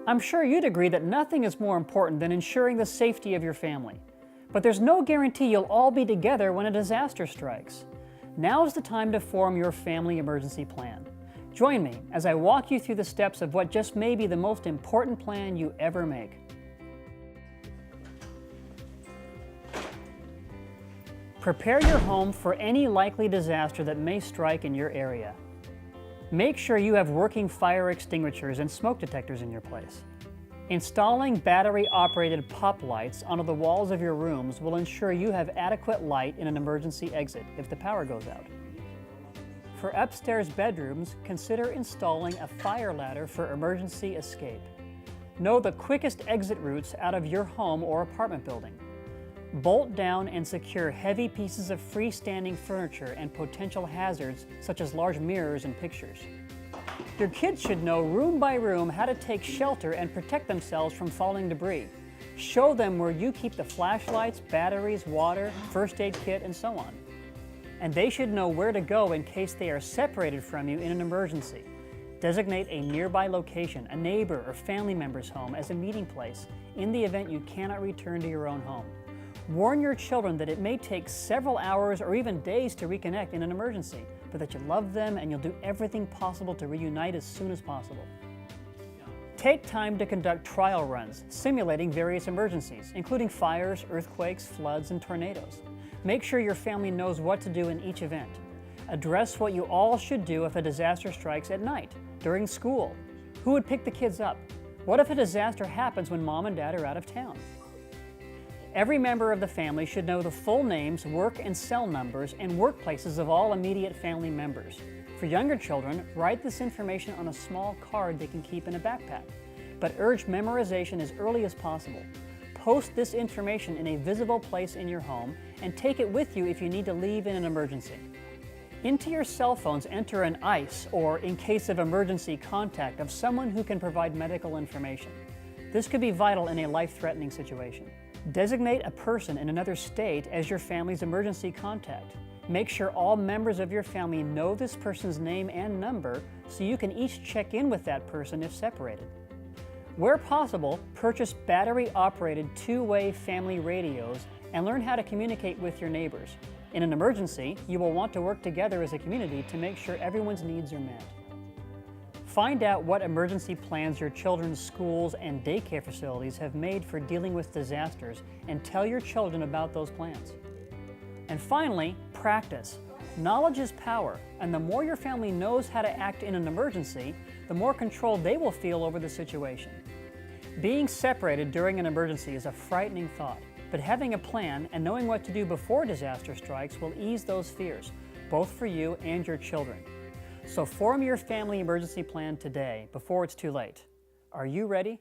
I'm sure you'd agree that nothing is more important than ensuring the safety of your family. But there's no guarantee you'll all be together when a disaster strikes. Now's the time to form your family emergency plan. Join me as I walk you through the steps of what just may be the most important plan you ever make. Prepare your home for any likely disaster that may strike in your area. Make sure you have working fire extinguishers and smoke detectors in your place. Installing battery-operated pop lights onto the walls of your rooms will ensure you have adequate light in an emergency exit if the power goes out. For upstairs bedrooms, consider installing a fire ladder for emergency escape. Know the quickest exit routes out of your home or apartment building. Bolt down and secure heavy pieces of freestanding furniture and potential hazards such as large mirrors and pictures. Your kids should know room by room how to take shelter and protect themselves from falling debris. Show them where you keep the flashlights, batteries, water, first aid kit, and so on. And they should know where to go in case they are separated from you in an emergency. Designate a nearby location, a neighbor or family member's home, as a meeting place in the event you cannot return to your own home. Warn your children that it may take several hours or even days to reconnect in an emergency, but that you love them and you'll do everything possible to reunite as soon as possible. Take time to conduct trial runs, simulating various emergencies, including fires, earthquakes, floods, and tornadoes. Make sure your family knows what to do in each event. Address what you all should do if a disaster strikes at night, during school. Who would pick the kids up? What if a disaster happens when mom and dad are out of town? Every member of the family should know the full names, work and cell numbers, and workplaces of all immediate family members. For younger children, write this information on a small card they can keep in a backpack, but urge memorization as early as possible. Post this information in a visible place in your home and take it with you if you need to leave in an emergency. Into your cell phones enter an ICE, or in case of emergency, contact of someone who can provide medical information. This could be vital in a life-threatening situation. Designate a person in another state as your family's emergency contact. Make sure all members of your family know this person's name and number so you can each check in with that person if separated. Where possible, purchase battery-operated two-way family radios and learn how to communicate with your neighbors. In an emergency, you will want to work together as a community to make sure everyone's needs are met. Find out what emergency plans your children's schools and daycare facilities have made for dealing with disasters and tell your children about those plans. And finally, practice. Knowledge is power, and the more your family knows how to act in an emergency, the more control they will feel over the situation. Being separated during an emergency is a frightening thought, but having a plan and knowing what to do before disaster strikes will ease those fears, both for you and your children. So form your family emergency plan today, before it's too late. Are you ready?